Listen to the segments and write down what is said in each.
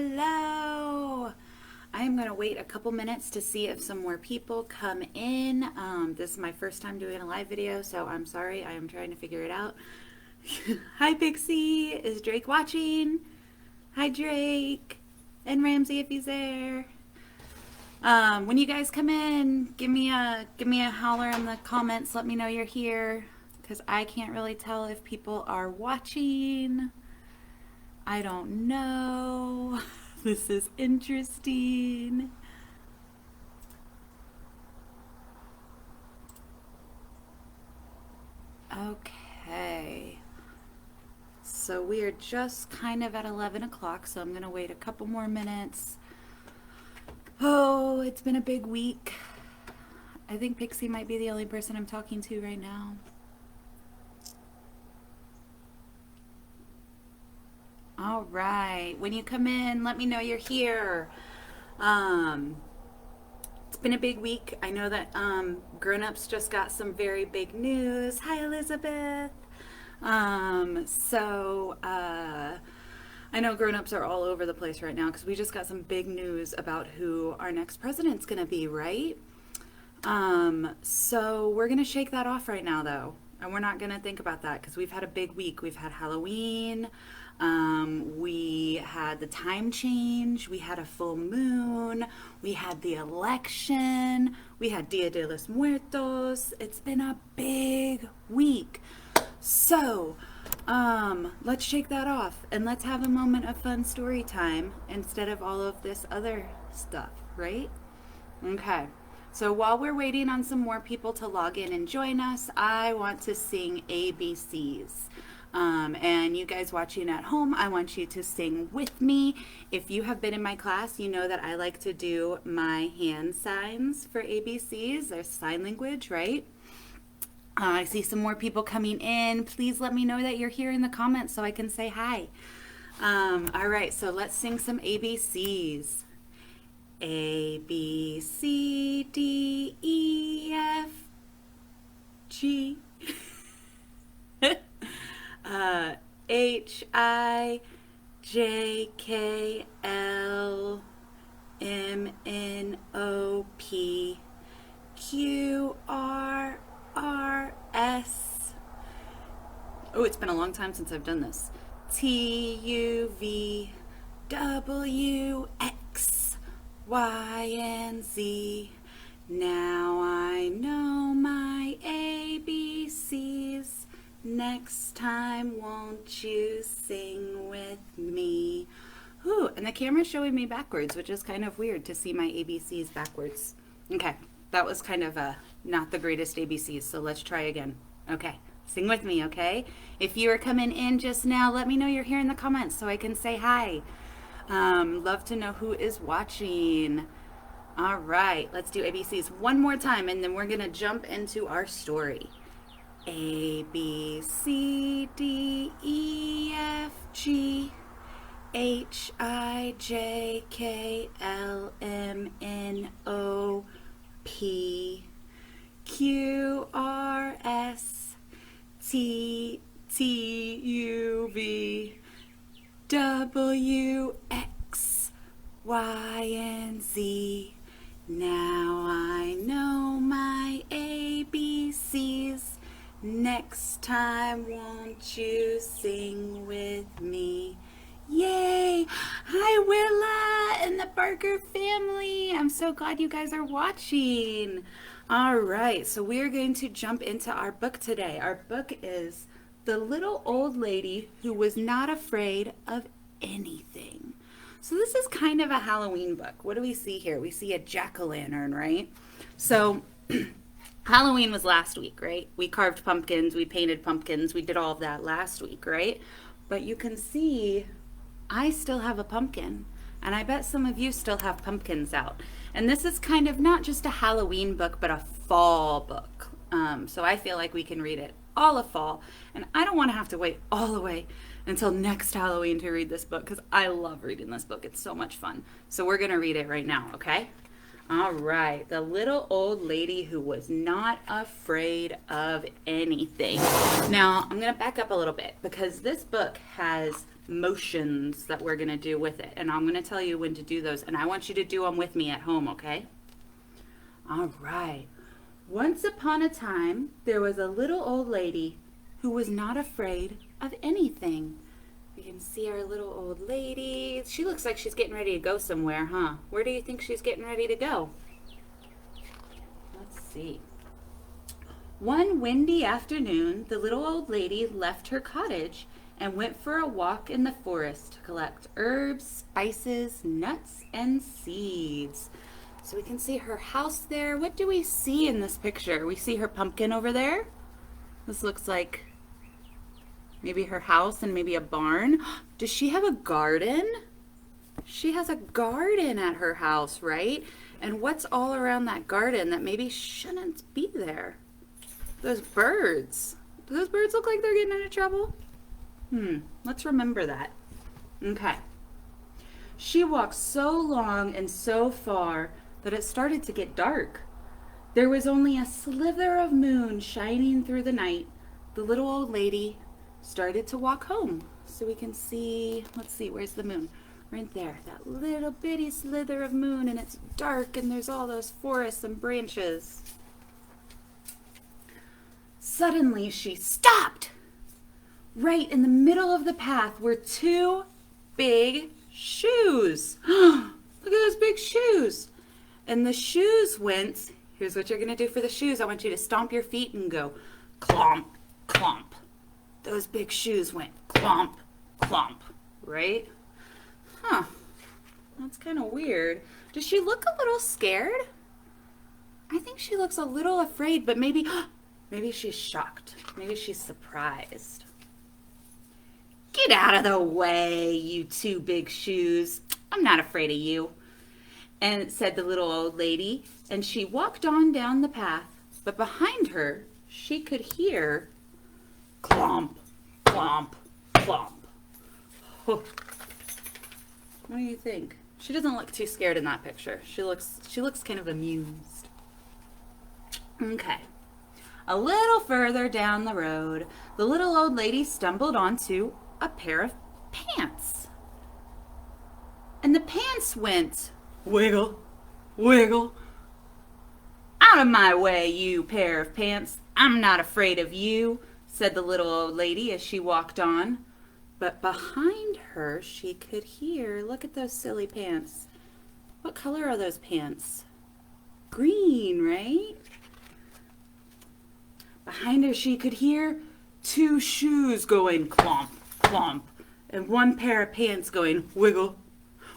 Hello. I am going to wait a couple minutes to see if some more people come in. This is my first time doing a live video, so I'm sorry. I am trying to figure it out. Hi, Pixie. Is Drake watching? Hi, Drake. And Ramsey, if he's there. When you guys come in, give me a holler in the comments. Let me know you're here, because I can't really tell if people are watching. I don't know. This is interesting. Okay. So we are just kind of at 11 o'clock, so I'm going to wait a couple more minutes. Oh, it's been a big week. I think Pixie might be the only person I'm talking to right now. All right. When you come in, let me know you're here. It's been a big week. I know that grown-ups just got some very big news. Hi, Elizabeth. I know grown-ups are all over the place right now because we just got some big news about who our next president's going to be, right? So we're going to shake that off right now, though. And we're not going to think about that because we've had a big week. We've had Halloween. We had the time change. We had a full moon. We had the election. We had Dia de los Muertos. It's been a big week. So, let's shake that off and let's have a moment of fun story time instead of all of this other stuff, right? Okay. So while we're waiting on some more people to log in and join us, I want to sing ABCs. And you guys watching at home, I want you to sing with me. If you have been in my class, you know that I like to do my hand signs for ABCs. There's sign language, right? I see some more people coming in. Please let me know that you're here in the comments so I can say hi. All right, so let's sing some ABCs. A, B, C, D, E, F, G, H, I, J, K, L, M, N, O, P, Q, R, R, S. Oh, it's been a long time since I've done this. T, U, V, W, X, Y, and Z. Now I know my ABCs. Next time, won't you sing with me? Ooh, and the camera's showing me backwards, which is kind of weird to see my ABCs backwards. Okay, that was kind of not the greatest ABCs, so let's try again. Okay, sing with me, okay? If you are coming in just now, let me know you're here in the comments so I can say hi. Love to know who is watching. All right, let's do ABCs one more time, and then we're gonna jump into our story. A, B, C, D, E, F, G, H, I, J, K, L, M, N, O, P, Q, R, S, T, U, V, W, X, Y, and Z. Now I know my ABCs. Next time, won't you sing with me? Yay! Hi, Willa and the Barker family. I'm so glad you guys are watching. All right, so we are going to jump into our book today. Our book is The Little Old Lady Who Was Not Afraid of Anything. So this is kind of a Halloween book. What do we see here? We see a jack-o'-lantern, right? So Halloween was last week, right? We carved pumpkins, we painted pumpkins, we did all of that last week, right? But you can see I still have a pumpkin, and I bet some of you still have pumpkins out. And this is kind of not just a Halloween book, but a fall book. So I feel like we can read it all of fall, and I don't want to have to wait all the way until next Halloween to read this book because I love reading this book. It's so much fun. So we're going to read it right now, okay? All right, The Little Old Lady Who Was Not Afraid of Anything. Now, I'm going to back up a little bit because this book has motions that we're going to do with it. And I'm going to tell you when to do those. And I want you to do them with me at home, okay? All right. Once upon a time, there was a little old lady who was not afraid of anything. We can see our little old lady. She looks like she's getting ready to go somewhere, huh? Where do you think she's getting ready to go? Let's see. One windy afternoon, the little old lady left her cottage and went for a walk in the forest to collect herbs, spices, nuts, and seeds. So we can see her house there. What do we see in this picture? We see her pumpkin over there. This looks like maybe her house and maybe a barn. Does she have a garden? She has a garden at her house, right? And what's all around that garden that maybe shouldn't be there? Those birds. Do those birds look like they're getting into trouble? Let's remember that. Okay. She walked so long and so far that it started to get dark. There was only a slither of moon shining through the night. The little old lady started to walk home. So we can see, let's see, where's the moon? Right there, that little bitty slither of moon, and it's dark and there's all those forests and branches. Suddenly she stopped. Right in the middle of the path were two big shoes. Look at those big shoes. And the shoes went, here's what you're going to do for the shoes. I want you to stomp your feet and go clomp, clomp. Those big shoes went clomp, clomp, right? Huh, that's kind of weird. Does she look a little scared? I think she looks a little afraid, but maybe she's shocked. Maybe she's surprised. Get out of the way, you two big shoes. I'm not afraid of you. And said the little old lady, and she walked on down the path, but behind her, she could hear clomp, clomp, clomp. What do you think? She doesn't look too scared in that picture. She looks kind of amused. Okay. A little further down the road, the little old lady stumbled onto a pair of pants. And the pants went wiggle, wiggle. Out of my way, you pair of pants. I'm not afraid of you, said the little old lady as she walked on. But behind her, she could hear, look at those silly pants. What color are those pants? Green, right? Behind her, she could hear two shoes going clomp, clomp, and one pair of pants going wiggle,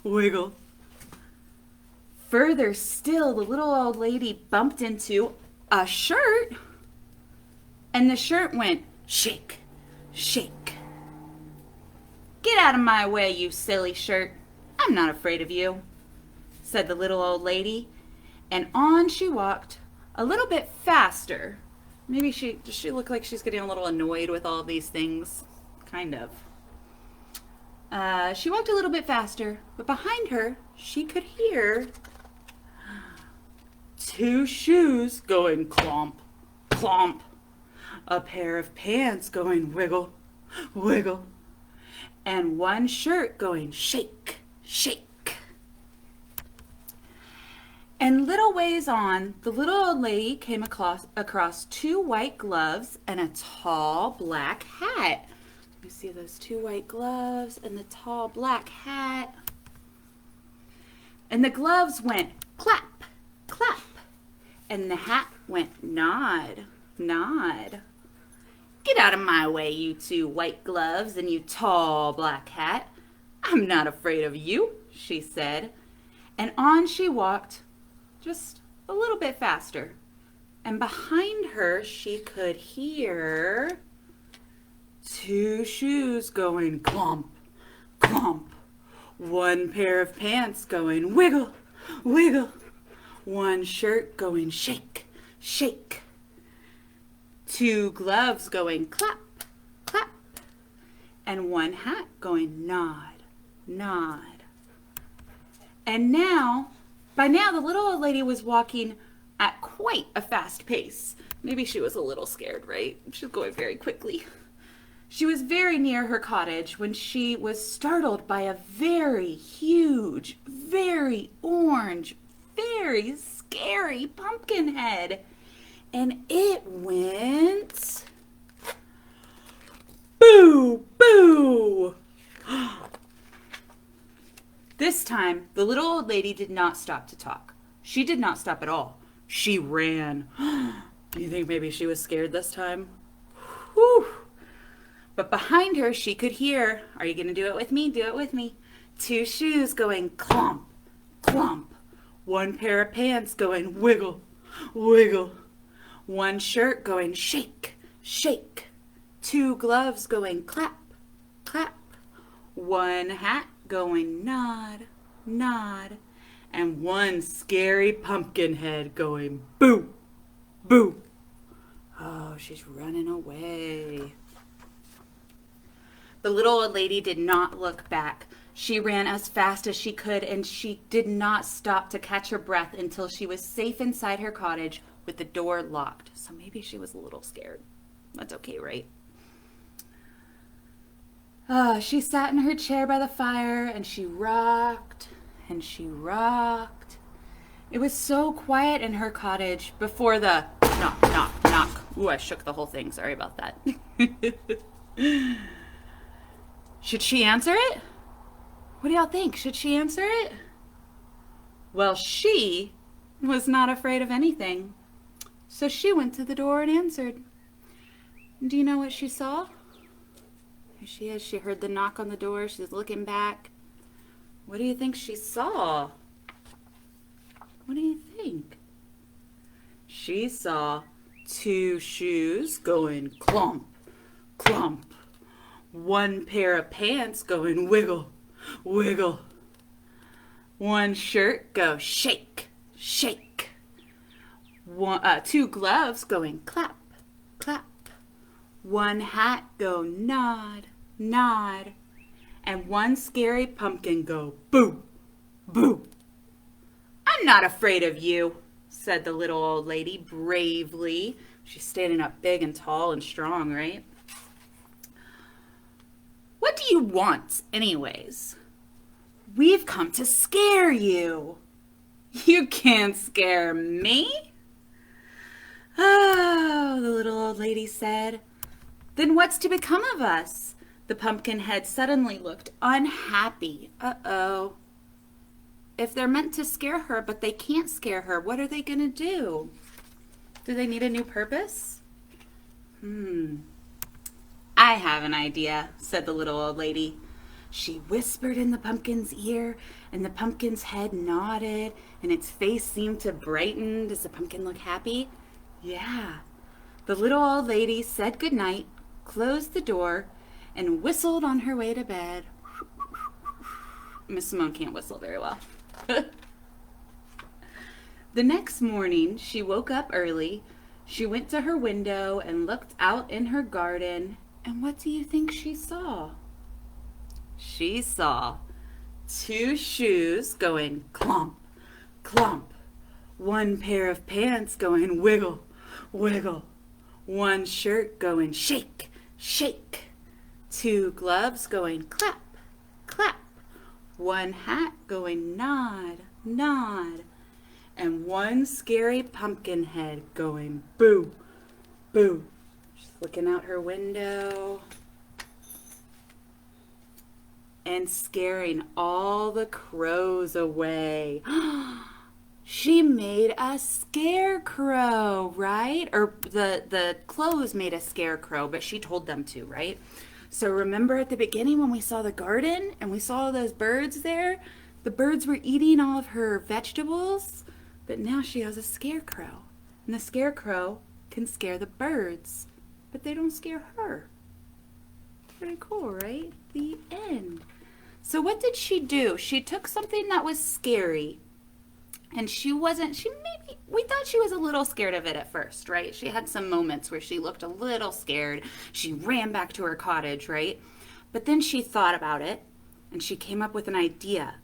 wiggle. Further still, the little old lady bumped into a shirt, and the shirt went shake, shake. Get out of my way, you silly shirt. I'm not afraid of you, said the little old lady, and on she walked a little bit faster. Maybe does she look like she's getting a little annoyed with all of these things? Kind of. She walked a little bit faster, but behind her, she could hear two shoes going clomp, clomp. A pair of pants going wiggle, wiggle. And one shirt going shake, shake. And little ways on, the little old lady came across two white gloves and a tall black hat. You see those two white gloves and the tall black hat. And the gloves went clap, clap. And the hat went nod, nod. Get out of my way, you two white gloves and you tall black hat. I'm not afraid of you, she said. And on she walked, just a little bit faster. And behind her, she could hear two shoes going clomp, clomp. One pair of pants going wiggle, wiggle. One shirt going shake, shake. Two gloves going clap, clap. And one hat going nod, nod. And by now the little old lady was walking at quite a fast pace. Maybe she was a little scared, right? She was going very quickly. She was very near her cottage when she was startled by a very huge, very orange, very scary pumpkin head. And it went, boo, boo. This time, the little old lady did not stop to talk. She did not stop at all. She ran. You think maybe she was scared this time? Whew. But behind her, she could hear, are you going to do it with me? Do it with me. 2 shoes going clomp, clomp. 1 pair of pants going wiggle, wiggle. 1 shirt going shake, shake. 2 gloves going clap, clap. 1 hat going nod, nod. And 1 scary pumpkin head going boo, boo. Oh, she's running away. The little old lady did not look back. She ran as fast as she could, and she did not stop to catch her breath until she was safe inside her cottage with the door locked. So maybe she was a little scared. That's okay, right? She sat in her chair by the fire, and she rocked, and she rocked. It was so quiet in her cottage before the knock, knock, knock. Ooh, I shook the whole thing. Sorry about that. Should she answer it? What do y'all think? Should she answer it? Well, she was not afraid of anything. So she went to the door and answered. Do you know what she saw? Here she is. She heard the knock on the door. She's looking back. What do you think she saw? What do you think? She saw 2 shoes going clomp, clomp. 1 pair of pants going wiggle, wiggle. 1 shirt go shake, shake. 2 gloves going clap, clap. 1 hat go nod, nod. And 1 scary pumpkin go boo, boo. I'm not afraid of you, said the little old lady bravely. She's standing up big and tall and strong, right? What do you want, anyways? We've come to scare you. You can't scare me. Oh, the little old lady said. Then what's to become of us? The pumpkin head suddenly looked unhappy. Uh-oh. If they're meant to scare her, but they can't scare her, what are they going to do? Do they need a new purpose? I have an idea, said the little old lady. She whispered in the pumpkin's ear, and the pumpkin's head nodded, and its face seemed to brighten. Does the pumpkin look happy? Yeah. The little old lady said goodnight, closed the door, and whistled on her way to bed. Miss Simone can't whistle very well. The next morning, she woke up early. She went to her window and looked out in her garden. And what do you think she saw? She saw 2 shoes going clomp, clomp. 1 pair of pants going wiggle, wiggle. 1 shirt going shake, shake. 2 gloves going clap, clap. 1 hat going nod, nod. And 1 scary pumpkin head going boo, boo. She's looking out her window and scaring all the crows away. She made a scarecrow, right? Or the clothes made a scarecrow, but she told them to, right? So remember at the beginning when we saw the garden and we saw those birds there? The birds were eating all of her vegetables, but now she has a scarecrow. And the scarecrow can scare the birds, but they don't scare her. Pretty cool, right? The end. So what did she do? She took something that was scary, and we thought she was a little scared of it at first, right? She had some moments where she looked a little scared. She ran back to her cottage, right? But then she thought about it, and she came up with an idea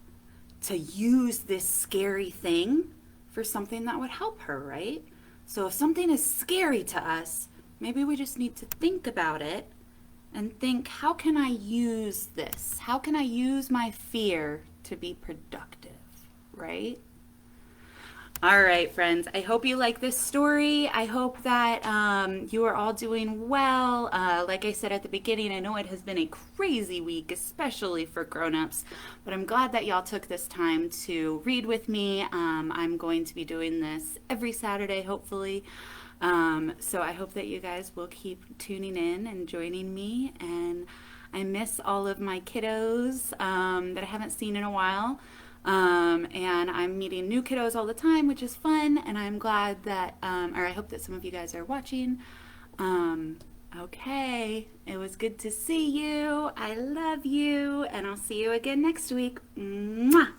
to use this scary thing for something that would help her, right? So if something is scary to us, maybe we just need to think about it and think, how can I use this? How can I use my fear to be productive, right? All right, friends. I hope you like this story. I hope that you are all doing well. Like I said at the beginning, I know it has been a crazy week, especially for grown-ups, but I'm glad that y'all took this time to read with me. I'm going to be doing this every Saturday, hopefully. So I hope that you guys will keep tuning in and joining me. And I miss all of my kiddos that I haven't seen in a while. And I'm meeting new kiddos all the time, which is fun. And I'm glad that, or I hope that some of you guys are watching. Okay, it was good to see you. I love you. And I'll see you again next week. Mwah!